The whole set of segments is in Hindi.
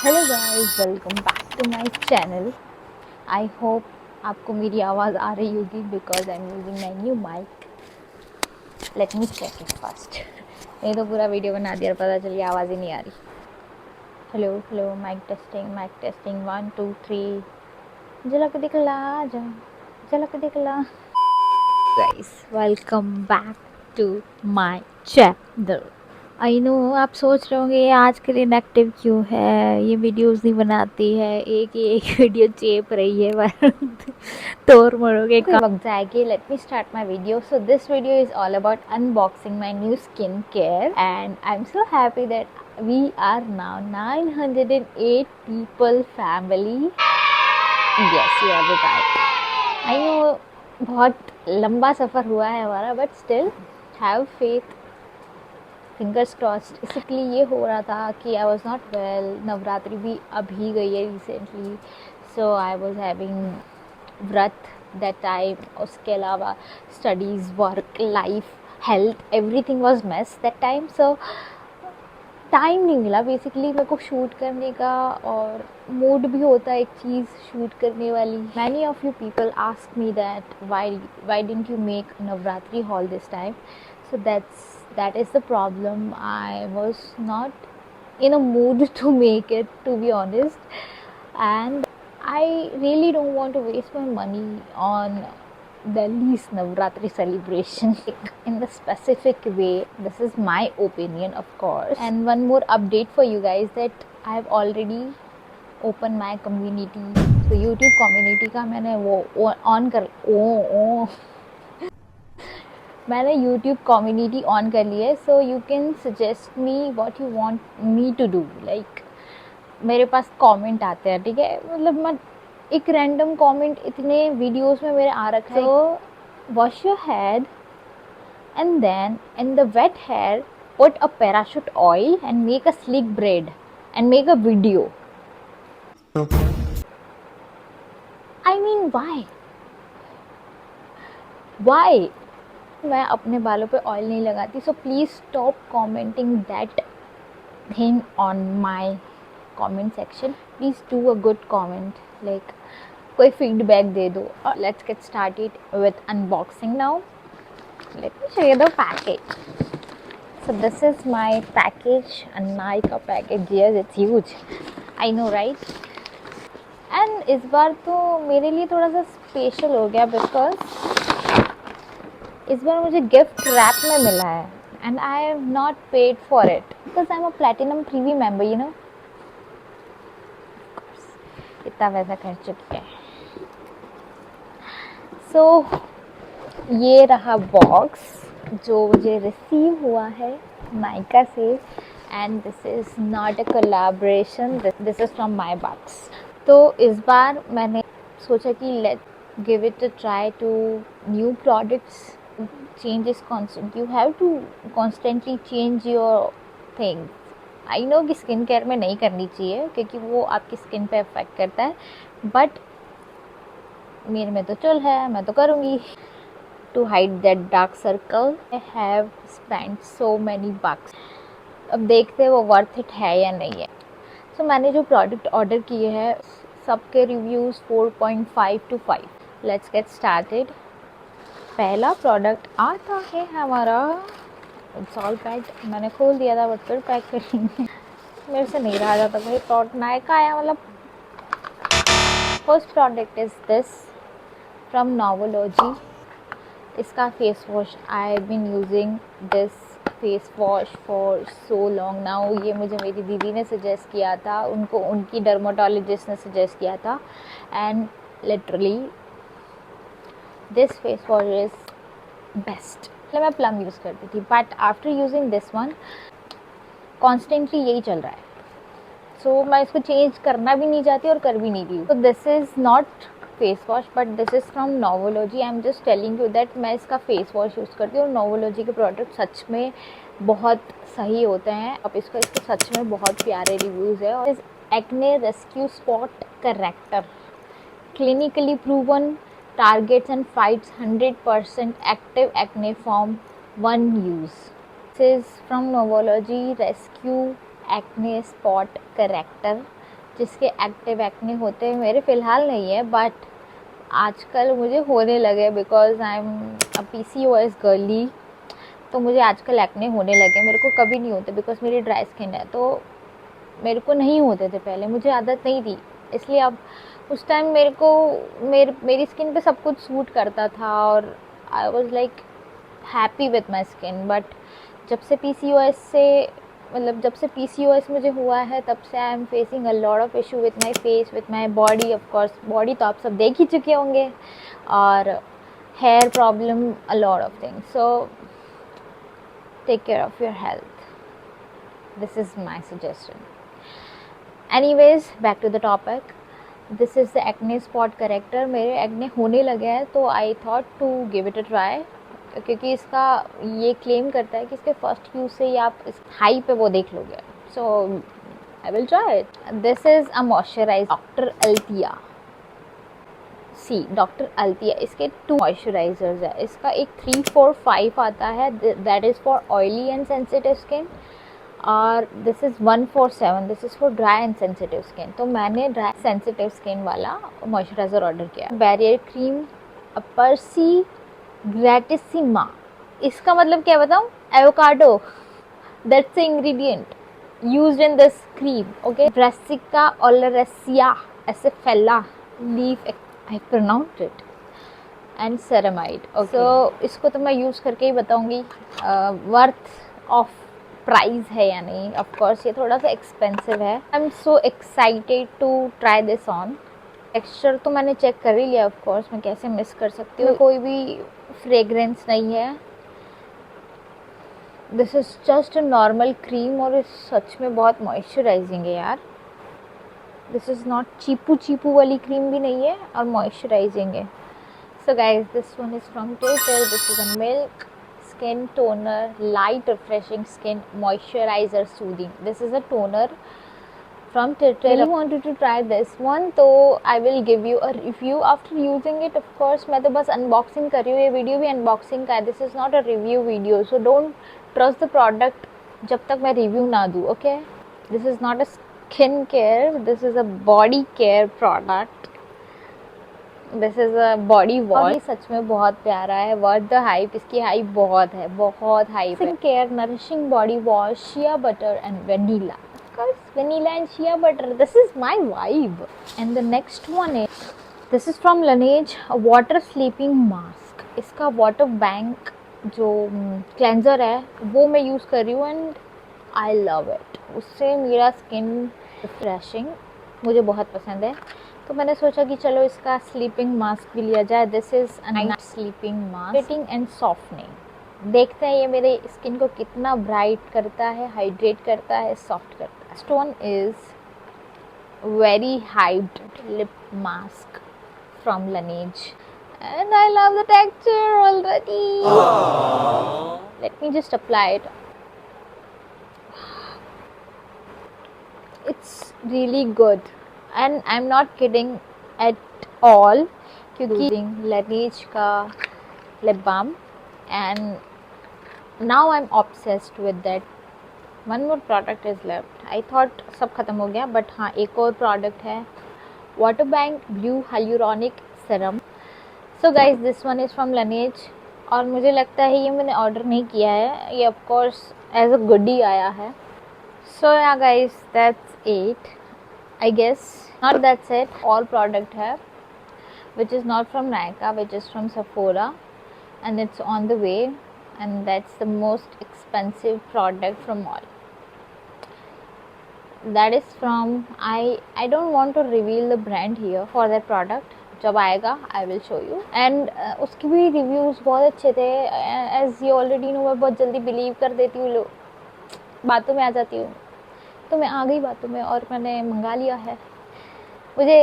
Hello guys, welcome back to my channel. I hope आपको मेरी आवाज़ आ रही होगी because I am using my new mic. Let me check it first. नहीं तो पूरा वीडियो बना दिया और पता चली आवाज़ ही नहीं आ रही। Hello hello, mic testing 1 2 3। झलक दिखला जा, झलक दिखला। Guys, welcome back to my channel. I know आप सोच रहे होंगे ये आज के दिन एक्टिव क्यों है, ये वीडियोस नहीं बनाती है, एक वीडियो चेप रही है पर तोड़ मरोगे वक्त जाएगी। Let me start my video. So this video is all about unboxing my new skin care and I am so happy that we are now 908 people family. Yes, you are right. I know बहुत लंबा सफ़र हुआ है हमारा, but still have faith, fingers crossed. Basically ये हो रहा था कि I was not well, Navratri भी अभी गई है recently, so I was having व्रत दैट टाइम। उसके अलावा studies, work life, health, everything was mess that time. So time नहीं मिला बेसिकली मेरे को शूट करने का, और मूड भी होता है एक चीज़ शूट करने वाली। Many of you people ask me that why didn't you make Navratri hall this time. So that is the problem. I was not in a mood to make it, to be honest, and I really don't want to waste my money on Delhi's Navratri celebration in the specific way. This is my opinion, of course. And one more update for you guys that I have already opened my community. So YouTube community का मैंने वो ऑन कर मैंने यूट्यूब कम्युनिटी ऑन कर ली है। So you can suggest me what you want me to do. Like मेरे पास कमेंट आते हैं, ठीक है, मतलब मैं एक रैंडम कमेंट इतने वीडियोस में मेरे आ रखा है। So wash your head and then in the wet hair put a parachute oil and make a slick braid and make a video. I mean why मैं अपने बालों पे ऑयल नहीं लगाती। So please stop commenting that thing on my comment section. Please do a good comment, like कोई फीडबैक दे दो। Let's get started with unboxing now. Let me show you the package. So this is my package, and Nike package, yes, it's huge. I know, right? And इस बार तो मेरे लिए थोड़ा सा स्पेशल हो गया बिकॉज इस बार मुझे गिफ्ट रैप में मिला है and I have not paid for it because I am a platinum Privi member, you know. इतना वैसा कर चुके हैं। सो ये रहा बॉक्स जो मुझे रिसीव हुआ है नायका से, and this is not a collaboration, this is from my box. तो इस बार मैंने सोचा कि let give it a try to new products. Change is constant. You have to constantly change your things. I know कि स्किन केयर में नहीं करनी चाहिए क्योंकि वो आपकी स्किन पे अफेक्ट करता है, बट मेरे में तो चल है, मैं तो करूँगी. To hide that dark circle I have spend so many bucks. अब देखते हैं वो वर्थ इट है या नहीं है. सो मैंने जो प्रोडक्ट ऑर्डर किए हैं सबके reviews 4.5 to 5. Let's get started. पहला प्रोडक्ट आता है हमारा सॉल पैक. मैंने खोल दिया था बट फिर पैक करेंगे. मेरे से नहीं रहा जाता भाई, प्रोडक्ट नायका आया मतलब. First product is this from Novology. इसका face wash, I have been using this face wash for so long now. ये मुझे मेरी दीदी ने सजेस्ट किया था, उनको उनकी डर्माटोलॉजिस्ट ने सजेस्ट किया था, and literally this face wash is best. मैं प्लम यूज़ करती थी but after using this one constantly यही चल रहा है. सो मैं इसको चेंज करना भी नहीं चाहती और कर भी नहीं रही. तो this is not face wash but this is from Novology. I am just telling you that मैं इसका फेस वॉश यूज़ करती हूँ और नोवोलॉजी के प्रोडक्ट सच में बहुत सही होते हैं. अब इसके सच में बहुत प्यारे रिव्यूज़ है. और इस acne rescue spot character, clinically proven, targets and fights 100% active acne from one use. This is from Novology Rescue Acne Spot Corrector. जिसके एक्टिव एक्ने होते हैं, मेरे फ़िलहाल नहीं है बट आजकल मुझे होने लगे because I am a PCOS girly. तो मुझे आजकल एक्ने होने लगे, मेरे को कभी नहीं होते बिकॉज मेरी ड्राई स्किन है। तो मेरे को नहीं होते थे पहले, मुझे आदत नहीं थी, इसलिए अब उस टाइम मेरे को मेरी स्किन पे सब कुछ सूट करता था और I was like happy with my skin. But जब से PCOS से जब से PCOS मुझे हुआ है तब से I am facing a lot of issue with my face, with my body. Of course body तो आप सब देख ही चुके होंगे, और hair problem, a lot of things. So take care of your health, this is my suggestion. Anyways back to the topic, this is the acne spot corrector. मेरे एक्ने होने लगे हैं तो I thought to give it a try, क्योंकि इसका ये क्लेम करता है कि इसके फर्स्ट यूज़ से ही आप इस हाई पे वो देख लोगे। So I will try it. This is a moisturise doctor Althea. Doctor Althea, इसके 2 मॉइस्चराइजर्स है। इसका एक 3, 4, 5 आता है, that is for oily and sensitive skin, और this is 147, this is for dry and sensitive skin. तो मैंने ड्राई सेंसिटिव स्किन वाला मॉइस्चराइज़र ऑर्डर किया। बैरियर क्रीम परसी ग्रेटिसिमा, इसका मतलब क्या बताऊँ? Avocado, that's the ingredient used in this cream. Okay, Brassica oleracea acephalla leaf, I pronounced it, and ceramide. Okay, so इसको तो मैं यूज़ करके ही बताऊंगी वर्थ ऑफ प्राइस है या नहीं। ऑफ कोर्स ये थोड़ा सा एक्सपेंसिव है। I am so excited to try this on. Texture तो मैंने चेक कर ही लिया, ऑफ कोर्स मैं कैसे मिस कर सकती हूँ, कोई भी फ्रेग्रेंस नहीं है। This is just a normal cream, और इस सच में बहुत मॉइस्चराइजिंग है यार। दिस इज़ नॉट चीपू वाली क्रीम भी नहीं है, और मॉइस्चराइजिंग है। So guys, this one is from total. This is a milk skin toner, light refreshing skin moisturiser soothing. This is a toner from Tetel. I really wanted to try this one, तो I will give you a review after using it. Of course मैं तो बस unboxing कर रही हूँ, ये वीडियो भी unboxing का है। This is not a review video, so don't trust the product जब तक मैं review ना दूँ, okay? This is not a skin care, this is a body care product. This is a body wash. सच में बहुत प्यारा है, वर्थ द हाइप। इसकी हाइप बहुत है, बहुत हाइप है। Skin care nourishing body wash, shea butter and vanilla. Of course, vanilla and shea butter. This is my vibe. And the next one is, this is from Laneige, a water sleeping mask. इसका water bank जो क्लेंजर है वो मैं यूज़ कर रही हूँ, एंड आई लव इट। उससे मेरा स्किन रिफ्रेशिंग मुझे बहुत पसंद है, तो मैंने सोचा कि चलो इसका स्लीपिंग मास्क भी लिया जाए। This is a night sleeping mask, hydrating and softening. देखते हैं ये मेरे स्किन को कितना ब्राइट करता है, हाइड्रेट करता है, सॉफ्ट करता है। Next one is very hyped lip mask from Laneige, and I love the texture already. Let me just apply it. It's really good, and I'm not kidding at all, क्योंकि Laneige का lip balm, and now I'm obsessed with that. One more product is left. I thought सब ख़त्म हो गया, but हाँ एक और product है, Water Bank Blue Hyaluronic Serum. So guys, this one is from Laneige, और मुझे लगता है ये मैंने ऑर्डर नहीं किया है, ये of course as a goodie आया है। So yeah guys, that's it. I guess not that's it. All product है, which is not from Nykaa, which is from Sephora, and it's on the way, and that's the most expensive product from all. That is from, I don't want to reveal the brand here for that product. जब आएगा I will show you, and उसकी भी रिव्यूज़ बहुत अच्छे थे। एज यू ऑलरेडी नो, मैं बहुत जल्दी बिलीव कर देती हूँ, बातों में आ जाती हूँ, तो मैं आ गई बातों में और मैंने मंगा लिया है। मुझे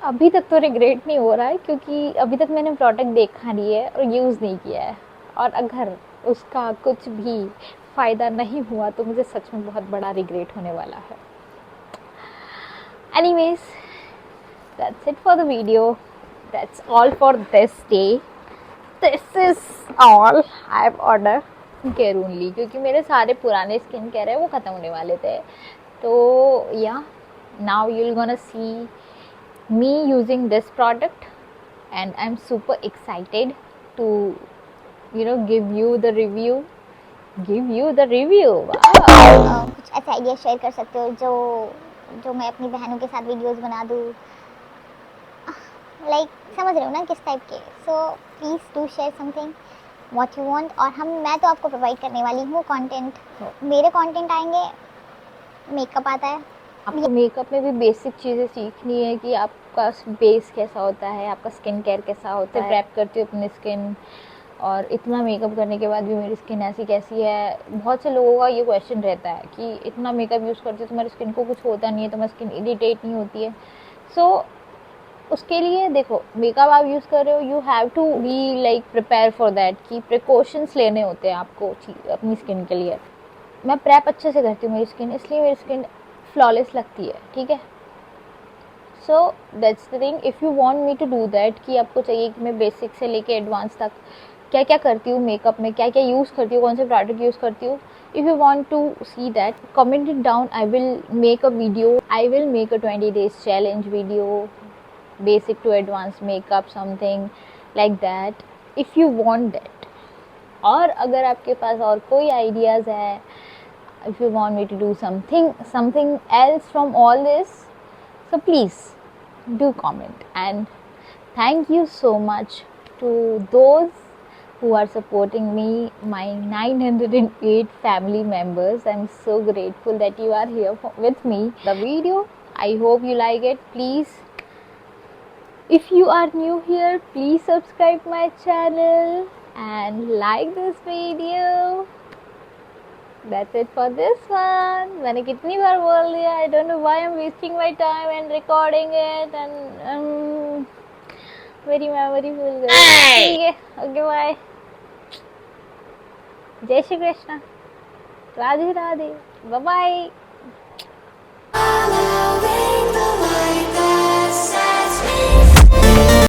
अभी तक तो रिग्रेट नहीं हो रहा है, क्योंकि अभी तक मैंने प्रोडक्ट देखा नहीं है और यूज़ नहीं किया है, और अगर उसका कुछ भी फ़ायदा नहीं हुआ तो मुझे सच में बहुत बड़ा रिग्रेट होने वाला है। Anyways, that's it for the video. That's all for this day. This is all I have ordered. Care only, क्योंकि मेरे सारे पुराने स्किन केयर है वो ख़त्म होने वाले थे। तो या now you're gonna see me using this product, and I'm super excited to give you the review. Wow. कुछ ऐसे आइडिया शेयर कर सकते हो जो मैं अपनी बहनों के साथ वीडियोस बना दूँ, लाइक समझ रहे हो ना किस टाइप के. So please do share something what you want. और मैं तो आपको प्रोवाइड करने वाली हूँ कंटेंट. मेरे कंटेंट आएंगे, मेकअप आता है. आपको मेकअप में भी बेसिक चीज़ें सीखनी है कि आपका बेस कैसा होता है, आपका स्किन केयर कैसा होता है. प्रेप करती हूँ अपनी स्किन, और इतना मेकअप करने के बाद भी मेरी स्किन ऐसी कैसी है. बहुत से लोगों का ये क्वेश्चन रहता है कि इतना मेकअप यूज़ करते हो तुम्हारी स्किन को कुछ होता नहीं है, तुम्हारी स्किन इरिटेट नहीं होती है. सो उसके लिए देखो, मेकअप आप यूज़ कर रहे हो, you have to be like prepare for that कि प्रिकॉशंस लेने होते हैं आपको अपनी स्किन के लिए. मैं प्रेप अच्छे से करती हूँ मेरी स्किन, इसलिए मेरी स्किन फ्लॉलेस लगती है. ठीक है, so that's the thing. If you want me to do that, कि आपको चाहिए कि मैं बेसिक से लेके एडवांस तक क्या क्या करती हूँ मेकअप में, क्या क्या यूज़ करती हूँ, कौन से प्रोडक्ट यूज़ करती हूँ. If you want to see that, comment it down. I will make a video. I will make a 20 days challenge video, basic to advanced makeup, something like that, if you want that. और अगर आपके पास और कोई आइडियाज़ है, if you want me to do something else from all this, so please do comment. And thank you so much to those who are supporting me, my 908 family members. I'm so grateful that you are here with me. The video, I hope you like it. Please, if you are new here, please subscribe my channel and like this video. That's it for this one. मैंने कितनी बार बोल दिया, I don't know why I'm wasting my time and recording it, and मेरी मेमोरी भूल गई. ठीक है, ओके बाय. जय श्री कृष्ण, राधे राधे, बाय बाय.